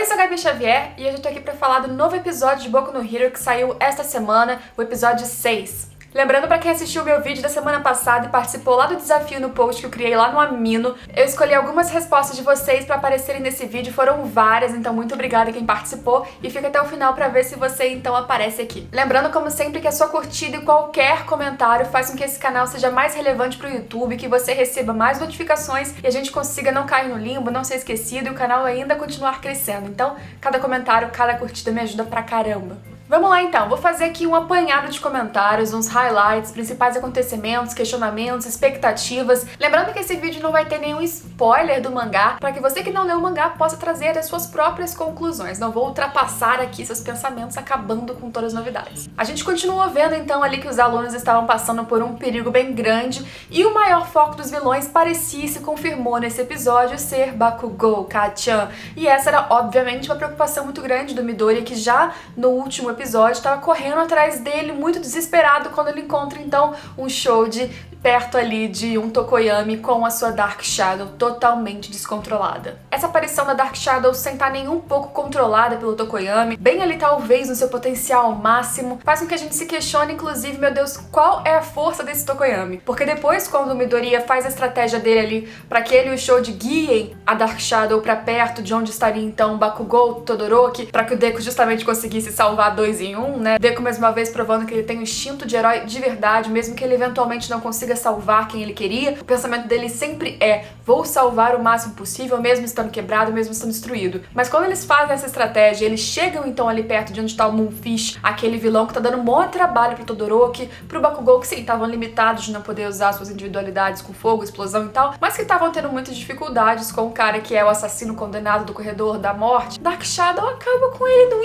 Oi, eu sou a Gabi Xavier e hoje eu tô aqui pra falar do novo episódio de Boku no Hero que saiu esta semana, o episódio 6. Lembrando pra quem assistiu o meu vídeo da semana passada e participou lá do desafio no post que eu criei lá no Amino, eu escolhi algumas respostas de vocês pra aparecerem nesse vídeo, foram várias, então muito obrigada a quem participou e fica até o final pra ver se você então aparece aqui. Lembrando, como sempre, que a sua curtida e qualquer comentário faz com que esse canal seja mais relevante pro YouTube, que você receba mais notificações e a gente consiga não cair no limbo, não ser esquecido e o canal ainda continuar crescendo. Então, cada comentário, cada curtida me ajuda pra caramba. Vamos lá então, vou fazer aqui um apanhado de comentários, uns highlights, principais acontecimentos, questionamentos, expectativas. Lembrando que esse vídeo não vai ter nenhum spoiler do mangá, para que você que não leu o mangá possa trazer as suas próprias conclusões. Não vou ultrapassar aqui seus pensamentos acabando com todas as novidades. A gente continua vendo então ali que os alunos estavam passando por um perigo bem grande e o maior foco dos vilões parecia e se confirmou nesse episódio ser Bakugou, Kacchan. E essa era obviamente uma preocupação muito grande do Midoriya, que já no último episódio estava correndo atrás dele, muito desesperado, quando ele encontra então um Shoji perto ali de um Tokoyami com a sua Dark Shadow totalmente descontrolada. Essa aparição da Dark Shadow sem estar nem um pouco controlada pelo Tokoyami, bem ali talvez no seu potencial máximo, faz com que a gente se questione, inclusive, meu Deus, qual é a força desse Tokoyami? Porque depois, quando o Midoriya faz a estratégia dele ali para que ele e o Shoji guiem a Dark Shadow para perto de onde estaria então Bakugou, Todoroki, para que o Deku justamente conseguisse salvar dois em um, né? Deku mais uma vez provando que ele tem um instinto de herói de verdade, mesmo que ele eventualmente não consiga salvar quem ele queria, o pensamento dele sempre é: vou salvar o máximo possível, mesmo estando quebrado, mesmo estando destruído. Mas quando eles fazem essa estratégia, eles chegam então ali perto de onde tá o Moonfish, aquele vilão que tá dando um bom trabalho pro Todoroki, pro Bakugou, que sim, estavam limitados de não poder usar suas individualidades com fogo, explosão e tal, mas que estavam tendo muitas dificuldades com o cara que é o assassino condenado do corredor da morte. Dark Shadow acaba com ele num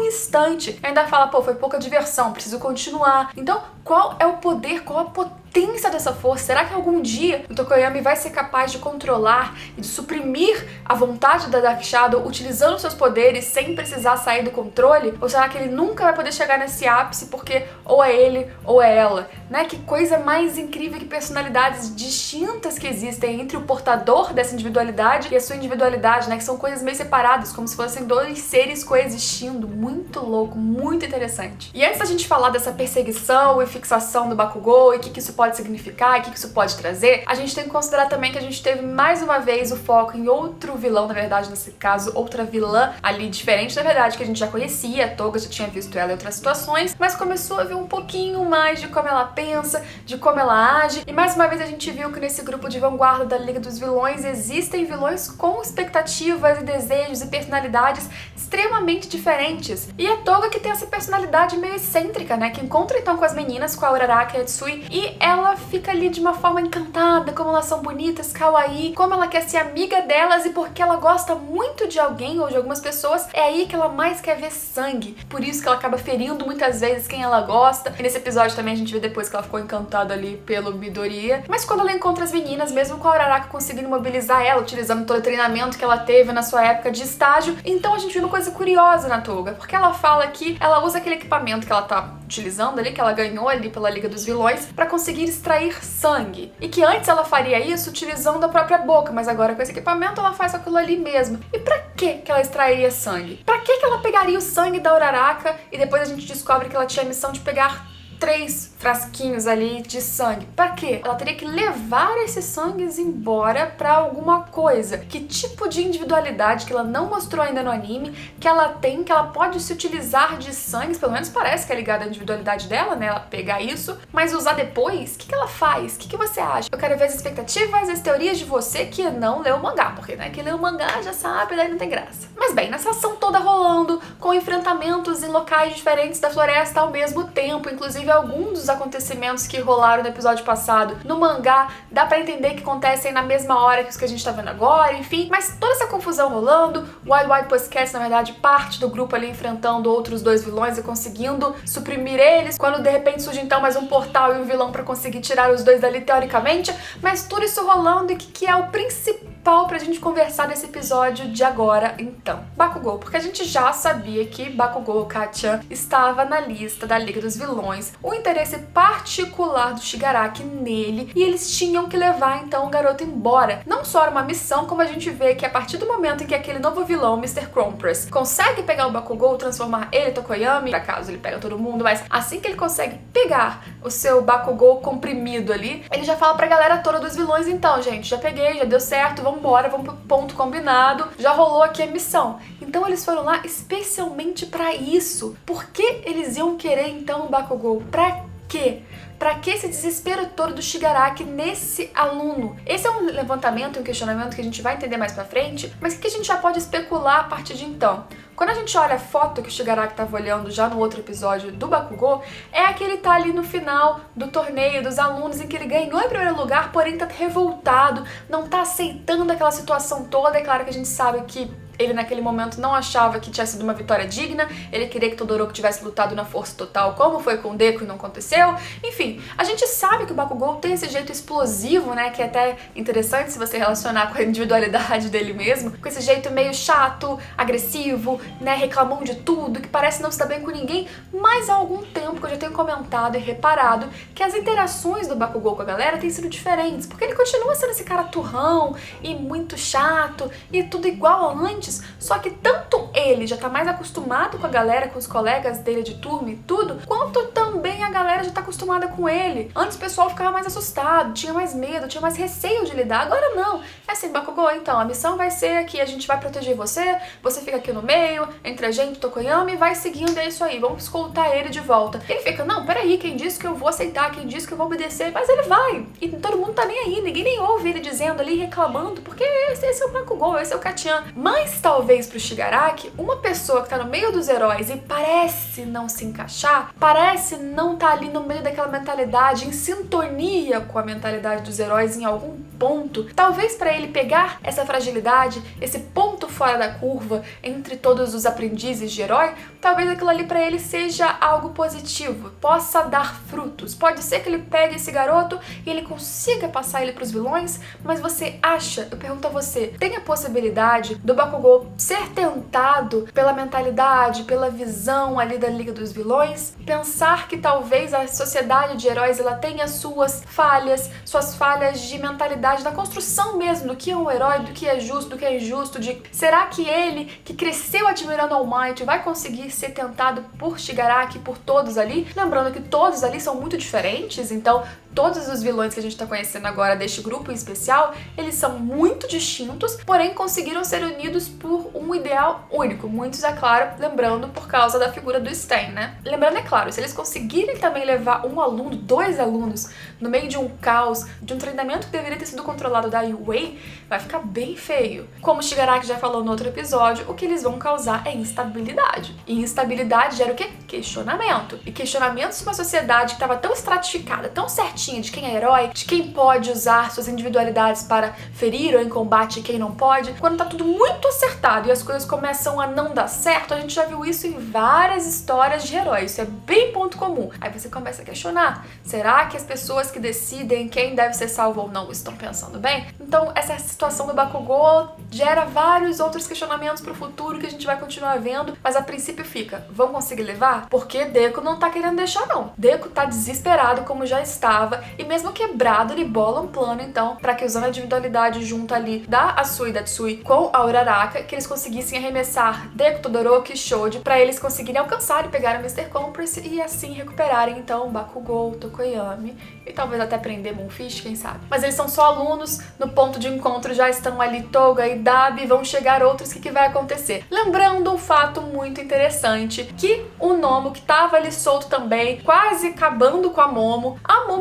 instante. E ainda fala, pô, foi pouca diversão, preciso continuar. Então, qual é o poder, qual a potência dessa força? Será que algum dia o Tokoyami vai ser capaz de controlar e de suprimir a vontade da Dark Shadow utilizando seus poderes sem precisar sair do controle? Ou será que ele nunca vai poder chegar nesse ápice porque ou é ele ou é ela? Né? Que coisa mais incrível, que personalidades distintas que existem entre o portador dessa individualidade e a sua individualidade, né? Que são coisas meio separadas, como se fossem dois seres coexistindo. Muito louco, muito interessante. E antes da gente falar dessa perseguição e fixação do Bakugou e o que isso pode significar e o que isso pode trazer, a gente tem que considerar também que a gente teve mais uma vez o foco em outro vilão, na verdade, nesse caso, outra vilã ali diferente, na verdade, que a gente já conhecia, a Toga já tinha visto ela em outras situações, mas começou a ver um pouquinho mais de como ela pensa, de como ela age, e mais uma vez a gente viu que nesse grupo de vanguarda da Liga dos Vilões existem vilões com expectativas e desejos e personalidades extremamente diferentes. E a Toga que tem essa personalidade meio excêntrica, né, que encontra então com as meninas, com a Uraraka e a Tsui, e ela fica ali de uma forma encantada, como elas são bonitas, kawaii, como ela quer ser amiga delas, e porque ela gosta muito de alguém ou de algumas pessoas, é aí que ela mais quer ver sangue. Por isso que ela acaba ferindo muitas vezes quem ela gosta. E nesse episódio também a gente vê depois que ela ficou encantada ali pelo Midoriya. Mas quando ela encontra as meninas, mesmo com a Uraraka conseguindo mobilizar ela, utilizando todo o treinamento que ela teve na sua época de estágio, então a gente vê uma coisa curiosa na Toga, porque ela fala que ela usa aquele equipamento que ela tá utilizando ali, que ela ganhou ali pela Liga dos Vilões, pra conseguir extrair sangue. E que antes ela faria isso utilizando a própria boca, mas agora com esse equipamento ela faz aquilo ali mesmo. E pra que ela extrairia sangue? Pra que ela pegaria o sangue da Uraraka e depois a gente descobre que ela tinha a missão de pegar 3 frasquinhos ali de sangue? Pra quê? Ela teria que levar esses sangues embora pra alguma coisa. Que tipo de individualidade que ela não mostrou ainda no anime, que ela tem, que ela pode se utilizar de sangues, pelo menos parece que é ligada à individualidade dela, né? Ela pegar isso, mas usar depois? O que ela faz? O que você acha? Eu quero ver as expectativas, as teorias de você que não leu o mangá, porque, né, que leu o mangá já sabe, daí não tem graça. Mas bem, nessa ação toda rolando, com enfrentamentos em locais diferentes da floresta ao mesmo tempo, inclusive alguns dos acontecimentos que rolaram no episódio passado no mangá, dá pra entender que acontecem na mesma hora que os que a gente tá vendo agora, enfim. Mas toda essa confusão rolando, o Wild Wild Pussycats, na verdade, parte do grupo ali enfrentando outros dois vilões e conseguindo suprimir eles, quando de repente surge então mais um portal e um vilão pra conseguir tirar os dois dali teoricamente, mas tudo isso rolando, e que é o principal principal pra gente conversar nesse episódio de agora, então. Bakugou, porque a gente já sabia que Bakugou Kacchan estava na lista da Liga dos Vilões, o interesse particular do Shigaraki nele, e eles tinham que levar então o garoto embora. Não só era uma missão, como a gente vê que a partir do momento em que aquele novo vilão, Mr. Compress, consegue pegar o Bakugou, transformar ele em Tokoyami, por acaso ele pega todo mundo, mas assim que ele consegue pegar o seu Bakugou comprimido ali, ele já fala pra galera toda dos vilões, então, gente, já peguei, já deu certo, vambora, vamos pro ponto combinado, já rolou aqui a missão. Então eles foram lá especialmente pra isso. Por que eles iam querer então o Bakugou? Pra quê? Pra que esse desespero todo do Shigaraki nesse aluno? Esse é um levantamento, um questionamento que a gente vai entender mais pra frente, mas o que a gente já pode especular a partir de então? Quando a gente olha a foto que o Shigaraki estava olhando já no outro episódio do Bakugou, é a que ele tá ali no final do torneio dos alunos, em que ele ganhou em primeiro lugar, porém tá revoltado, não tá aceitando aquela situação toda. É claro que a gente sabe que ele naquele momento não achava que tinha sido uma vitória digna, ele queria que Todoroki tivesse lutado na força total, como foi com o Deku e não aconteceu. Enfim, a gente sabe que o Bakugou tem esse jeito explosivo, né, que é até interessante se você relacionar com a individualidade dele mesmo, com esse jeito meio chato, agressivo, né, reclamão de tudo, que parece não se dar bem com ninguém, mas há algum tempo que eu já tenho comentado e reparado que as interações do Bakugou com a galera têm sido diferentes, porque ele continua sendo esse cara turrão e muito chato e tudo igual a antes. Só que tanto ele já tá mais acostumado com a galera, com os colegas dele de turma e tudo, quanto também a galera já tá acostumada com ele. Antes o pessoal ficava mais assustado, tinha mais medo, tinha mais receio de lidar. Agora não. É assim, Bakugou, então, a missão vai ser que a gente vai proteger você, você fica aqui no meio, entre a gente, Tokoyami, vai seguindo, é isso aí, vamos escoltar ele de volta. Ele fica, não, peraí, quem disse que eu vou aceitar, quem disse que eu vou obedecer? Mas ele vai. E todo mundo tá nem aí, ninguém nem ouve ele dizendo ali, reclamando, porque esse é o Bakugou, esse é o Kacchan. Mas talvez pro Shigaraki, uma pessoa que tá no meio dos heróis e parece não se encaixar, parece não tá ali no meio daquela mentalidade, em sintonia com a mentalidade dos heróis em algum ponto, talvez pra ele pegar essa fragilidade, esse ponto fora da curva entre todos os aprendizes de herói, talvez aquilo ali pra ele seja algo positivo, possa dar frutos. Pode ser que ele pegue esse garoto e ele consiga passar ele pros vilões, mas você acha, eu pergunto a você, tem a possibilidade do Bakugou ser tentado pela mentalidade, pela visão ali da Liga dos Vilões, pensar que talvez a sociedade de heróis ela tenha suas falhas de mentalidade, da construção mesmo do que é um herói, do que é justo, do que é injusto, de será que ele, que cresceu admirando All Might, vai conseguir ser tentado por Shigaraki, por todos ali? Lembrando que todos ali são muito diferentes, então todos os vilões que a gente tá conhecendo agora deste grupo em especial, eles são muito distintos, porém conseguiram ser unidos por um ideal único. Muitos, é claro, lembrando por causa da figura do Stan, né? Lembrando, é claro, se eles conseguirem também levar um aluno, 2 alunos, no meio de um caos, de um treinamento que deveria ter sido controlado da Yue, vai ficar bem feio. Como o Shigaraki já falou no outro episódio, o que eles vão causar é instabilidade. E instabilidade gera o quê? Questionamento. E questionamentos de uma sociedade que estava tão estratificada, tão certinha de quem é herói, de quem pode usar suas individualidades para ferir ou em combate e quem não pode. Quando tá tudo muito acertado e as coisas começam a não dar certo, a gente já viu isso em várias histórias de heróis. Isso é bem ponto comum. Aí você começa a questionar, será que as pessoas que decidem quem deve ser salvo ou não estão pensando bem? Então essa situação do Bakugou gera vários outros questionamentos pro futuro que a gente vai continuar vendo, mas a princípio fica, vão conseguir levar? Porque Deku não tá querendo deixar não. Deku tá desesperado como já estava e mesmo quebrado ele bola um plano então pra que usando a individualidade junto ali da Asui e da Tsui com a Uraraka, que eles conseguissem arremessar Deku, Todoroki e Shoji pra eles conseguirem alcançar e pegar o Mr. Compress e assim recuperarem então Bakugou, Tokoyami e talvez até prender Moonfish, quem sabe. Mas eles são só alunos, no ponto de encontro já estão ali Toga e Dabi, vão chegar outros, o que vai acontecer? Lembrando um fato muito interessante, que o Nomo, que tava ali solto também, quase acabando com a Momo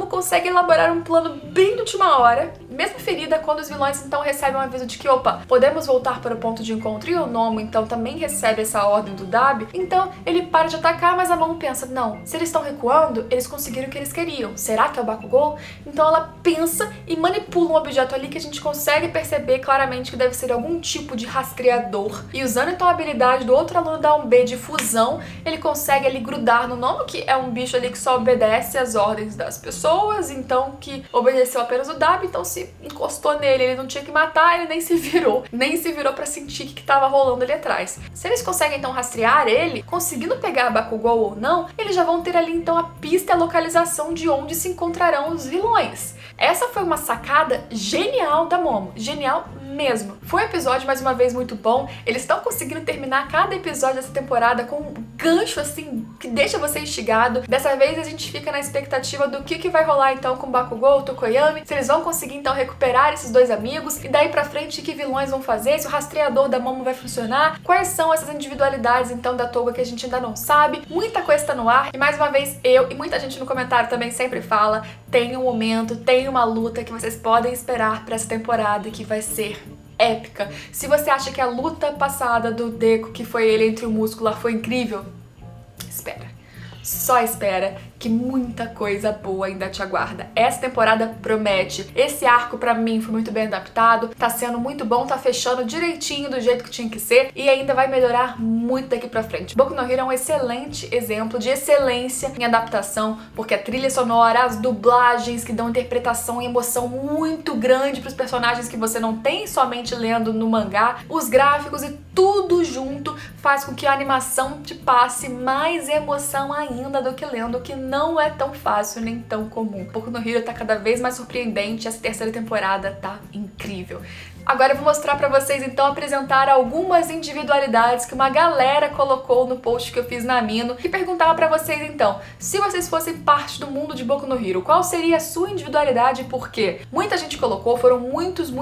consegue elaborar um plano bem de última hora, mesmo ferida, quando os vilões então recebem um aviso de que, opa, podemos voltar para o ponto de encontro, e o Nomo então também recebe essa ordem do Dabi, então ele para de atacar, mas a Momo pensa, não, se eles estão recuando, eles conseguiram o que eles queriam, será que é o Bakugou? Então ela pensa e manipula um objeto ali que a gente consegue perceber claramente que deve ser algum tipo de rastreador, e usando então a habilidade do outro aluno da 1B de fusão, ele consegue ali grudar no Nomo, que é um bicho ali que só obedece às ordens das pessoas, boas, então que obedeceu apenas o Dabi, então se encostou nele, ele não tinha que matar, ele nem se virou pra sentir o que tava rolando ali atrás. Se eles conseguem então rastrear ele, conseguindo pegar Bakugou ou não, eles já vão ter ali então a pista e a localização de onde se encontrarão os vilões. Essa foi uma sacada genial da Momo, genial mesmo. Foi um episódio, mais uma vez, muito bom. Eles estão conseguindo terminar cada episódio dessa temporada com um gancho, assim, que deixa você instigado. Dessa vez a gente fica na expectativa do que vai rolar, então, com Bakugou, Tokoyami, se eles vão conseguir, então, recuperar esses dois amigos, e daí pra frente, que vilões vão fazer, se o rastreador da Momo vai funcionar, quais são essas individualidades, então, da Toga que a gente ainda não sabe. Muita coisa tá no ar, e mais uma vez, eu e muita gente no comentário também sempre fala, tem um momento, tem uma luta que vocês podem esperar pra essa temporada, que vai ser épica. Se você acha que a luta passada do Deku, que foi ele entre o Muscular, foi incrível, espera. Só espera, que muita coisa boa ainda te aguarda. Essa temporada promete. Esse arco pra mim foi muito bem adaptado, tá sendo muito bom, tá fechando direitinho do jeito que tinha que ser e ainda vai melhorar muito daqui pra frente. Boku no Hero é um excelente exemplo de excelência em adaptação, porque a trilha sonora, as dublagens que dão interpretação e emoção muito grande pros personagens que você não tem somente lendo no mangá, os gráficos e tudo junto faz com que a animação te passe mais emoção ainda do que lendo, que não é tão fácil nem tão comum. Boku no Hero tá cada vez mais surpreendente, essa terceira temporada tá incrível. Agora eu vou mostrar pra vocês, então, apresentar algumas individualidades que uma galera colocou no post que eu fiz na Amino, que perguntava pra vocês, então, se vocês fossem parte do mundo de Boku no Hero, qual seria a sua individualidade e por quê? Muita gente colocou, foram muitos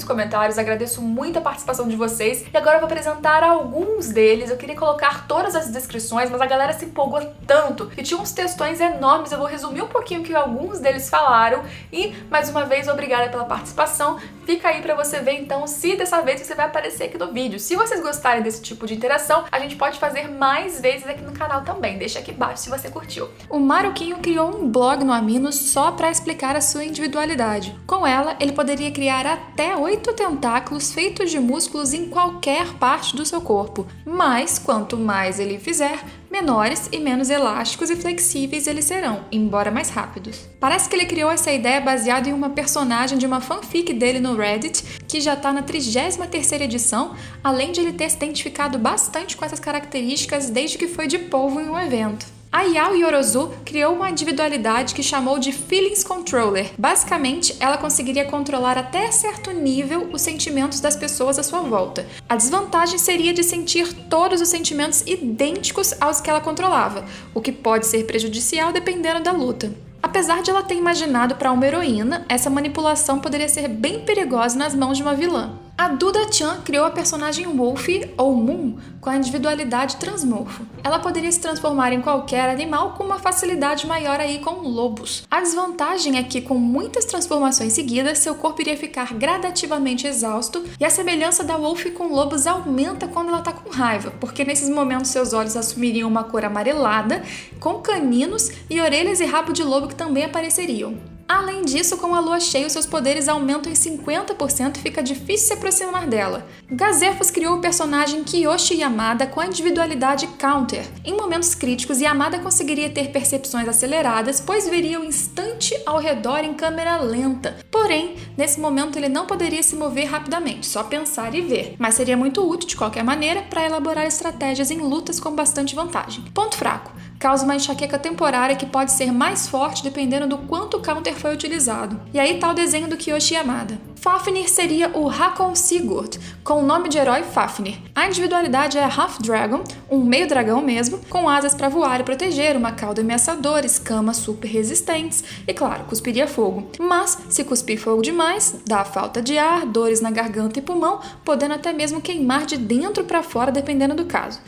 comentários, agradeço muito a participação de vocês, e agora eu vou apresentar alguns deles. Eu queria colocar todas as descrições, mas a galera se empolgou tanto, e tinha uns textões enormes, eu vou resumir um pouquinho o que alguns deles falaram, e, mais uma vez, obrigada pela participação, fica aí pra você ver então se dessa vez você vai aparecer aqui no vídeo. Se vocês gostarem desse tipo de interação, a gente pode fazer mais vezes aqui no canal também. Deixa aqui embaixo se você curtiu. O Maruquinho criou um blog no Amino só para explicar a sua individualidade. Com ela, ele poderia criar até 8 tentáculos feitos de músculos em qualquer parte do seu corpo. Mas, quanto mais ele fizer, menores e menos elásticos e flexíveis eles serão, embora mais rápidos. Parece que ele criou essa ideia baseado em uma personagem de uma fanfic dele no Reddit, que já tá na 33ª edição, além de ele ter se identificado bastante com essas características desde que foi de polvo em um evento. A Yao Yorozu criou uma individualidade que chamou de Feelings Controller. Basicamente, ela conseguiria controlar até certo nível os sentimentos das pessoas à sua volta. A desvantagem seria de sentir todos os sentimentos idênticos aos que ela controlava, o que pode ser prejudicial dependendo da luta. Apesar de ela ter imaginado para uma heroína, essa manipulação poderia ser bem perigosa nas mãos de uma vilã. A Duda-chan criou a personagem Wolfie, ou Moon, com a individualidade transmorfo. Ela poderia se transformar em qualquer animal com uma facilidade maior aí com lobos. A desvantagem é que, com muitas transformações seguidas, seu corpo iria ficar gradativamente exausto e a semelhança da Wolfie com lobos aumenta quando ela está com raiva, porque nesses momentos seus olhos assumiriam uma cor amarelada, com caninos e orelhas e rabo de lobo que também apareceriam. Além disso, com a lua cheia, seus poderes aumentam em 50% e fica difícil se aproximar dela. Gazefos criou o personagem Kiyoshi Yamada com a individualidade Counter. Em momentos críticos, Yamada conseguiria ter percepções aceleradas, pois veria o instante ao redor em câmera lenta. Porém, nesse momento ele não poderia se mover rapidamente, só pensar e ver. Mas seria muito útil, de qualquer maneira, para elaborar estratégias em lutas com bastante vantagem. Ponto fraco. Causa uma enxaqueca temporária que pode ser mais forte dependendo do quanto o counter foi utilizado. E aí tá o desenho do Kiyoshi Yamada. Fafnir seria o Hakon Sigurd, com o nome de herói Fafnir. A individualidade é Half Dragon, um meio dragão mesmo, com asas para voar e proteger, uma cauda ameaçadora, escamas super resistentes e, claro, cuspiria fogo. Mas, se cuspir fogo demais, dá falta de ar, dores na garganta e pulmão, podendo até mesmo queimar de dentro para fora, dependendo do caso.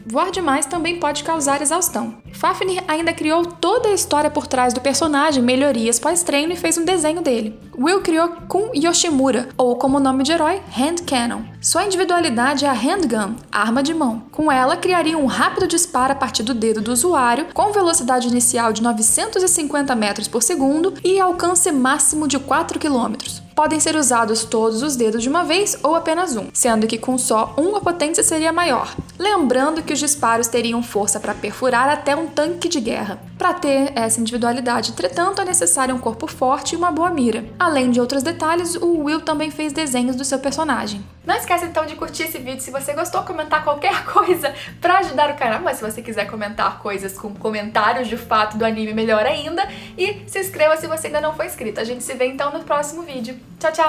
Voar demais também pode causar exaustão. Fafnir ainda criou toda a história por trás do personagem, melhorias pós-treino e fez um desenho dele. Will criou Kun Yoshimura, ou como nome de herói, Hand Cannon. Sua individualidade é a Handgun, arma de mão. Com ela, criaria um rápido disparo a partir do dedo do usuário, com velocidade inicial de 950 metros por segundo e alcance máximo de 4 km. Podem ser usados todos os dedos de uma vez ou apenas um, sendo que com só um a potência seria maior. lembrando que os disparos teriam força para perfurar até um tanque de guerra. Para ter essa individualidade, entretanto, é necessário um corpo forte e uma boa mira. Além de outros detalhes, o Will também fez desenhos do seu personagem. Não esquece então de curtir esse vídeo se você gostou, comentar qualquer coisa para ajudar o canal, mas se você quiser comentar coisas com comentários de fato do anime, melhor ainda, e se inscreva se você ainda não for inscrito. A gente se vê então no próximo vídeo. Tchau, tchau!